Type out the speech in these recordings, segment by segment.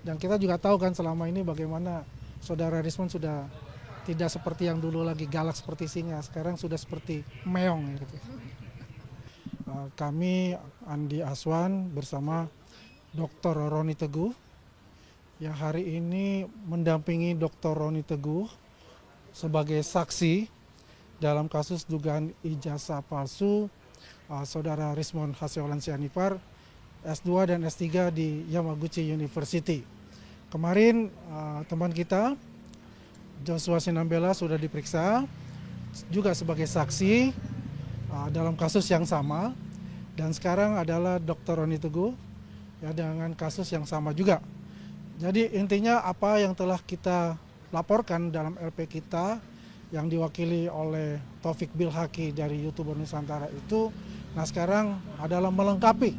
Dan kita juga tahu kan selama ini bagaimana Saudara Rismond sudah tidak seperti yang dulu lagi galak seperti singa, sekarang sudah seperti meong gitu. Kami Andi Aswan bersama Dr. Roni Teguh yang hari ini mendampingi Dr. Roni Teguh sebagai saksi dalam kasus dugaan ijazah palsu Saudara Rismond Haseolan Sianipar S2 dan S3 di Yamaguchi University. Kemarin teman kita Joshua Sinambela sudah diperiksa juga sebagai saksi dalam kasus yang sama, dan sekarang adalah Dr. Roni Teguh ya dengan kasus yang sama juga. Jadi intinya apa yang telah kita laporkan dalam LP kita yang diwakili oleh Taufik Bilhaki dari YouTuber Nusantara itu, nah sekarang adalah melengkapi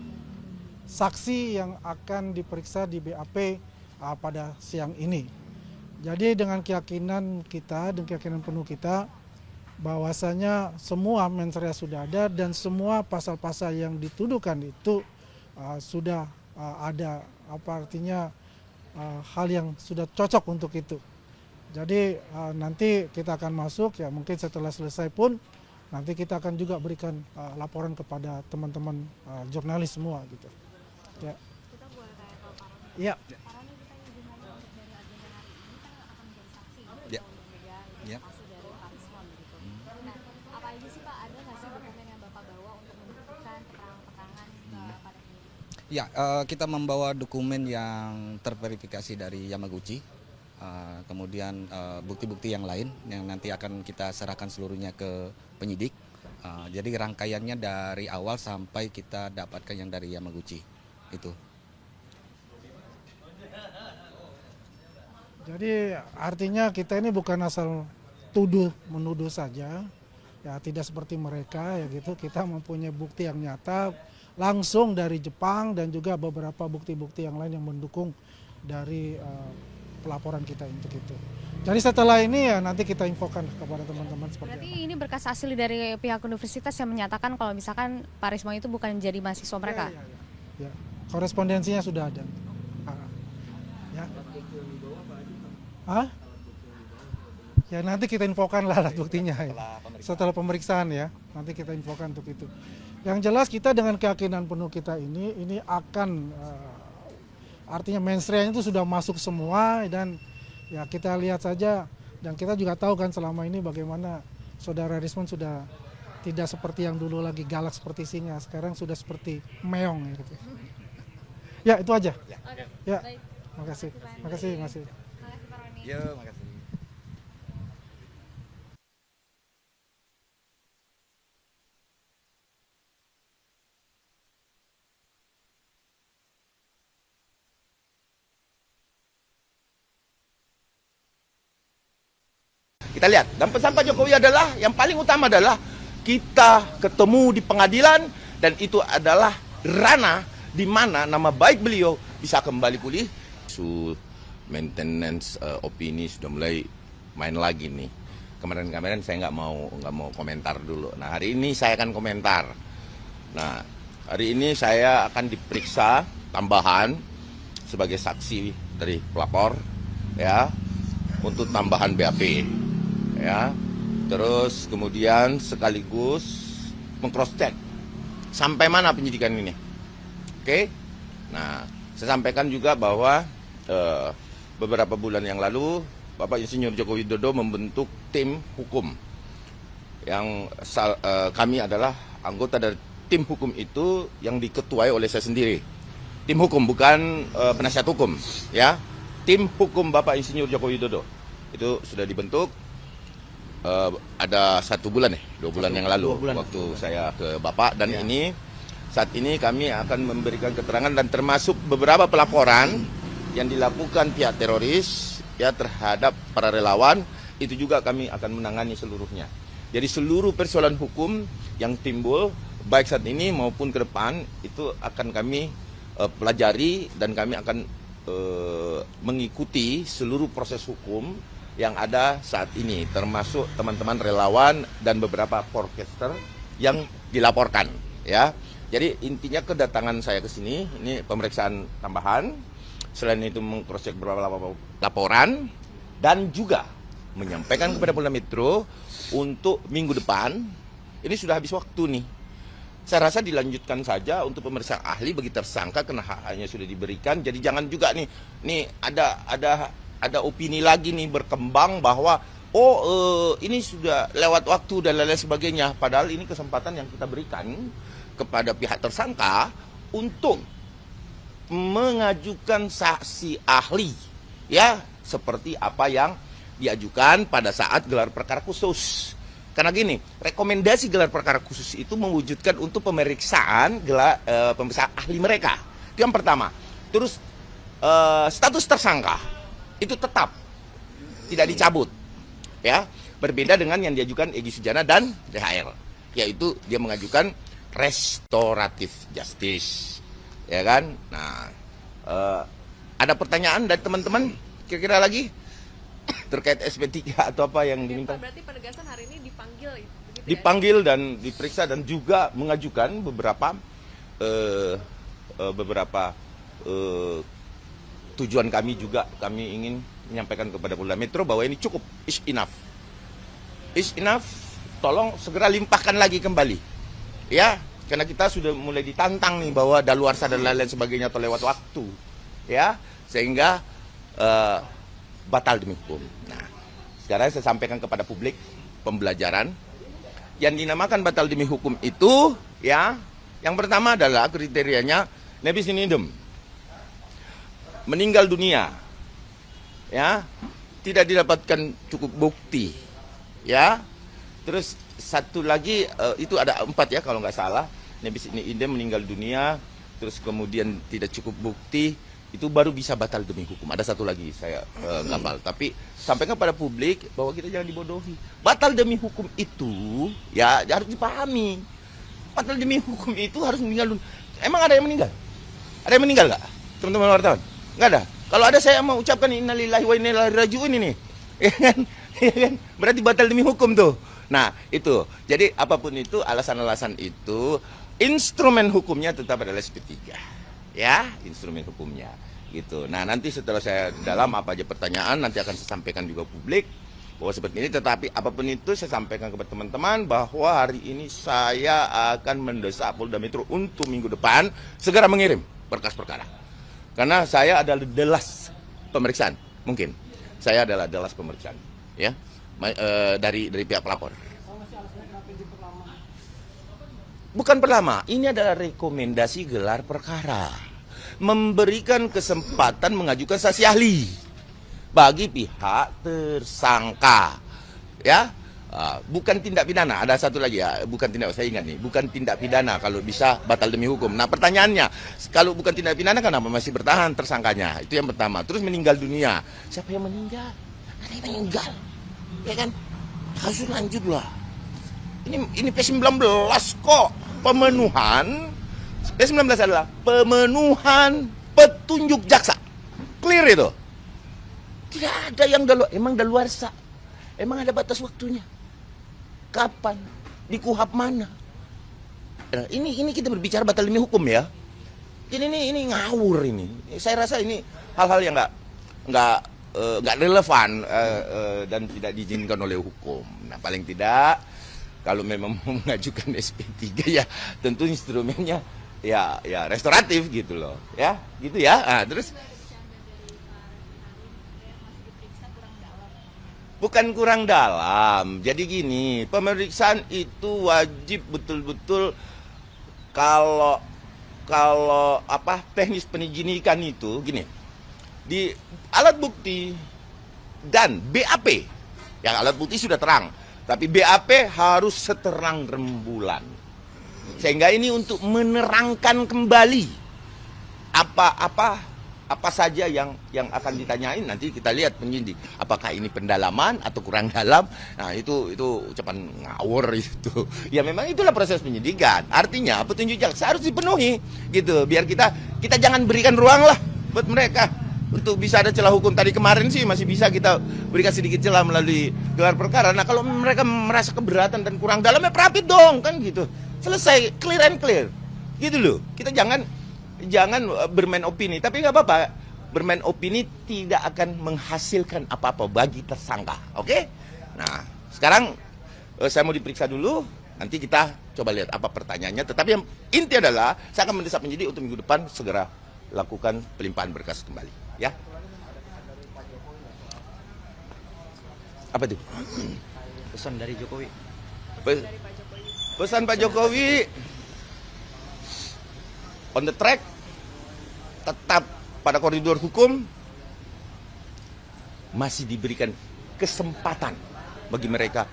saksi yang akan diperiksa di BAP pada siang ini. Jadi dengan keyakinan kita dan keyakinan penuh kita bahwasanya semua mens rea sudah ada dan semua pasal-pasal yang dituduhkan itu sudah ada, apa artinya hal yang sudah cocok untuk itu. Jadi nanti kita akan masuk ya, mungkin setelah selesai pun nanti kita akan juga berikan laporan kepada teman-teman jurnalis semua gitu. Ya. Kita boleh tanya ke Pak Roni. Iya. Pak Roni, kita izin lagi untuk dari agenda hari ini kan akan menjadi saksi Ya. untuk media Ya. kasus dari Pak Rismond gitu. Nah, apa aja sih Pak, ada nggak sih dokumen yang Bapak bawa untuk membuktikan keterangan pada penyidik? Ya, kita membawa dokumen yang terverifikasi dari Yamaguchi, kemudian bukti-bukti yang lain yang nanti akan kita serahkan seluruhnya ke penyidik. Jadi rangkaiannya dari awal sampai kita dapatkan yang dari Yamaguchi itu. Jadi artinya kita ini bukan asal menuduh saja, ya tidak seperti mereka ya gitu. Kita mempunyai bukti yang nyata langsung dari Jepang dan juga beberapa bukti-bukti yang lain yang mendukung dari pelaporan kita untuk itu. Jadi setelah ini ya nanti kita infokan kepada teman-teman seperti Berarti apa. ini berkas asli dari pihak universitas yang menyatakan kalau misalkan Pak Rismond itu bukan jadi mahasiswa mereka? Ya, korespondensinya sudah ada. Ya. Hah? Ya nanti kita infokan lah alat buktinya ya. Setelah pemeriksaan ya, nanti kita infokan untuk itu. Yang jelas kita dengan keyakinan penuh kita ini akan artinya mens rea itu sudah masuk semua, dan ya kita lihat saja, dan kita juga tahu kan selama ini bagaimana Saudara Rismond sudah tidak seperti yang dulu lagi galak seperti singa, sekarang sudah seperti meong gitu. Ya itu aja. Ya. Baik. Makasih. Makasih. Makasih Pak Roni. Ya, makasih. Kita lihat, dan pesan Pak Jokowi adalah yang paling utama adalah kita ketemu di pengadilan, dan itu adalah ranah di mana nama baik beliau bisa kembali pulih. Maintenance opini sudah mulai main lagi nih. Kemarin-kemarin saya nggak mau komentar dulu. Nah hari ini saya akan komentar. Nah hari ini saya akan diperiksa tambahan sebagai saksi dari pelapor ya, untuk tambahan BAP. Ya, terus kemudian sekaligus mengcross check sampai mana penyidikan ini. Oke, nah saya sampaikan juga bahwa beberapa bulan yang lalu Bapak Insinyur Joko Widodo membentuk tim hukum yang kami adalah anggota dari tim hukum itu yang diketuai oleh saya sendiri. Tim hukum bukan penasihat hukum, ya. Tim hukum Bapak Insinyur Joko Widodo itu sudah dibentuk. Ada 1 bulan 2 bulan yang lalu waktu saya ke Bapak, dan ini saat ini kami akan memberikan keterangan dan termasuk beberapa pelaporan yang dilakukan pihak teroris ya terhadap para relawan, itu juga kami akan menangani seluruhnya. Jadi seluruh persoalan hukum yang timbul baik saat ini maupun ke depan itu akan kami pelajari, dan kami akan mengikuti seluruh proses hukum yang ada saat ini, termasuk teman-teman relawan dan beberapa podcaster yang dilaporkan ya. Jadi intinya kedatangan saya ke sini ini pemeriksaan tambahan selain itu mengcross-check beberapa laporan, dan juga menyampaikan kepada Polda Metro untuk minggu depan. Ini sudah habis waktu nih. Saya rasa dilanjutkan saja untuk pemeriksaan ahli bagi tersangka karena hak-haknya sudah diberikan. Jadi jangan juga nih ada opini lagi nih berkembang bahwa ini sudah lewat waktu dan lain-lain sebagainya. Padahal ini kesempatan yang kita berikan kepada pihak tersangka untuk mengajukan saksi ahli, ya, seperti apa yang diajukan pada saat gelar perkara khusus. Karena gini, rekomendasi gelar perkara khusus itu mewujudkan untuk pemeriksaan pemeriksaan ahli mereka. Itu yang pertama. Terus status tersangka itu tetap tidak dicabut, ya. Berbeda dengan yang diajukan Egy Sujana dan DHR, yaitu dia mengajukan restoratif justice, ya kan. Nah, ada pertanyaan dari teman-teman kira-kira lagi terkait SP3 atau apa yang diminta? Berarti penegasan hari ini dipanggil, begitu ya? Dipanggil dan diperiksa dan juga mengajukan beberapa tujuan kami juga. Kami ingin menyampaikan kepada Polda Metro bahwa ini cukup, is enough. Is enough, tolong segera limpahkan lagi kembali. Ya, karena kita sudah mulai ditantang nih bahwa daluarsa dan lain-lain sebagainya atau lewat waktu. Ya, sehingga batal demi hukum. Nah, sekarang saya sampaikan kepada publik pembelajaran yang dinamakan batal demi hukum itu, ya, yang pertama adalah kriterianya nebis in idem, meninggal dunia, ya, tidak didapatkan cukup bukti, ya. Terus satu lagi itu ada 4 ya kalau nggak salah, nebis in idem, meninggal dunia, terus kemudian tidak cukup bukti, itu baru bisa batal demi hukum. Ada satu lagi saya ngapal, tapi sampaikan pada publik bahwa kita jangan dibodohi. Batal demi hukum itu ya harus dipahami. Batal demi hukum itu harus meninggal dunia. Emang ada yang meninggal? Ada yang meninggal nggak, teman-teman wartawan? Nggak ada. Kalau ada saya mau ucapkan innalillahi wa inna ilaihi raji'un ini, ya kan? Ya kan? Berarti batal demi hukum tuh. Nah itu. Jadi apapun itu alasan-alasan itu, instrumen hukumnya tetap adalah SP3. Ya, instrumen hukumnya gitu. Nah, nanti setelah saya dalam apa aja pertanyaan nanti akan saya sampaikan juga publik bahwa seperti ini. Tetapi apapun itu saya sampaikan kepada teman-teman bahwa hari ini saya akan mendesak Polda Metro untuk minggu depan segera mengirim berkas perkara. Karena saya adalah delas pemeriksaan, mungkin saya adalah delas pemeriksaan, ya, dari pihak pelapor. Bukan perlama, ini adalah rekomendasi gelar perkara. Memberikan kesempatan mengajukan saksi ahli bagi pihak tersangka. Ya, bukan tindak pidana. Ada satu lagi ya, bukan tindak, saya ingat nih, bukan tindak pidana kalau bisa batal demi hukum. Nah pertanyaannya, kalau bukan tindak pidana kenapa masih bertahan tersangkanya? Itu yang pertama. Terus meninggal dunia. Siapa yang meninggal? Ada yang meninggal. Ya kan? Harus lanjut lah. Ini P19 kok. Pemenuhan P19 adalah pemenuhan petunjuk jaksa. Clear itu. Tidak ada yang emang daluarsa. Emang ada batas waktunya. Kapan? Di KUHP mana? Nah, ini kita berbicara batal demi hukum ya. Ini ngawur ini. Saya rasa ini hal-hal yang nggak relevan dan tidak diizinkan oleh hukum. Nah, paling tidak kalau memang mau mengajukan SP3 ya tentu instrumennya ya restoratif gitu loh, ya gitu ya. Nah, terus bukan kurang dalam. Jadi gini, pemeriksaan itu wajib betul-betul kalau teknis penyidikan itu gini, di alat bukti dan BAP, yang alat bukti sudah terang. Tapi BAP harus seterang rembulan. Sehingga ini untuk menerangkan kembali apa saja yang akan ditanyain. Nanti kita lihat penyidik. Apakah ini pendalaman atau kurang dalam. Nah itu ucapan ngawur itu. Ya memang itulah proses penyidikan. Artinya petunjuk jaksa harus dipenuhi gitu. Biar kita jangan berikan ruang lah buat mereka untuk bisa ada celah hukum. Tadi kemarin sih masih bisa kita berikan sedikit celah melalui gelar perkara. Nah kalau mereka merasa keberatan dan kurang dalamnya perapit dong kan gitu. Selesai, clear and clear gitu loh. Kita jangan bermain opini. Tapi nggak apa-apa, bermain opini tidak akan menghasilkan apa-apa bagi tersangka. Oke? Nah, sekarang saya mau diperiksa dulu. Nanti kita coba lihat apa pertanyaannya. Tetapi yang inti adalah saya akan mendesak penyidik untuk minggu depan segera lakukan pelimpahan berkas kembali. Ya? Apa itu? Pesan dari Jokowi. Pesan Pak Jokowi on the track, tetap pada koridor hukum, masih diberikan kesempatan bagi mereka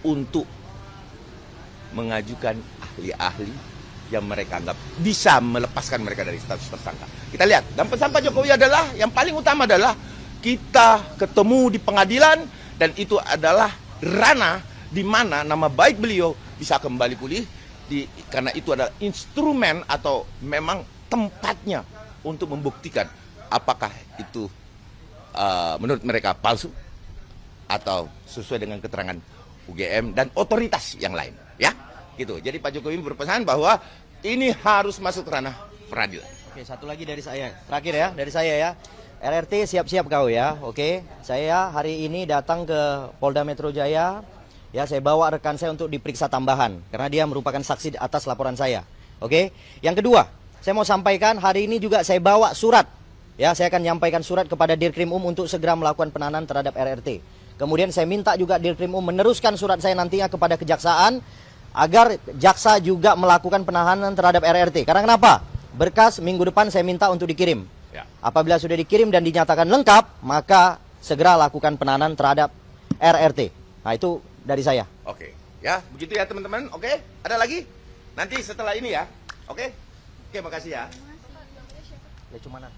untuk mengajukan ahli-ahli yang mereka anggap bisa melepaskan mereka dari status tersangka. Kita lihat, dan pesan Pak Jokowi adalah, yang paling utama adalah kita ketemu di pengadilan, dan itu adalah ranah di mana nama baik beliau bisa kembali pulih, karena itu adalah instrumen atau memang tempatnya untuk membuktikan apakah itu menurut mereka palsu atau sesuai dengan keterangan UGM dan otoritas yang lain, ya, gitu. Jadi Pak Jokowi berpesan bahwa ini harus masuk ranah peradilan. Oke, satu lagi dari saya. Terakhir ya, dari saya ya. RRT siap-siap kau ya, oke. Saya hari ini datang ke Polda Metro Jaya. Ya, saya bawa rekan saya untuk diperiksa tambahan karena dia merupakan saksi atas laporan saya. Oke. Yang kedua, saya mau sampaikan hari ini juga saya bawa surat. Ya, saya akan menyampaikan surat kepada Dirkrim untuk segera melakukan penahanan terhadap RRT. Kemudian saya minta juga Dirkrim meneruskan surat saya nantinya kepada kejaksaan agar jaksa juga melakukan penahanan terhadap RRT. Karena kenapa? Berkas minggu depan saya minta untuk dikirim. Ya. Apabila sudah dikirim dan dinyatakan lengkap, maka segera lakukan penahanan terhadap RRT. Nah, itu dari saya. Oke, ya, begitu ya teman-teman. Oke, ada lagi? Nanti setelah ini ya. Oke, makasih ya. Ya, cuman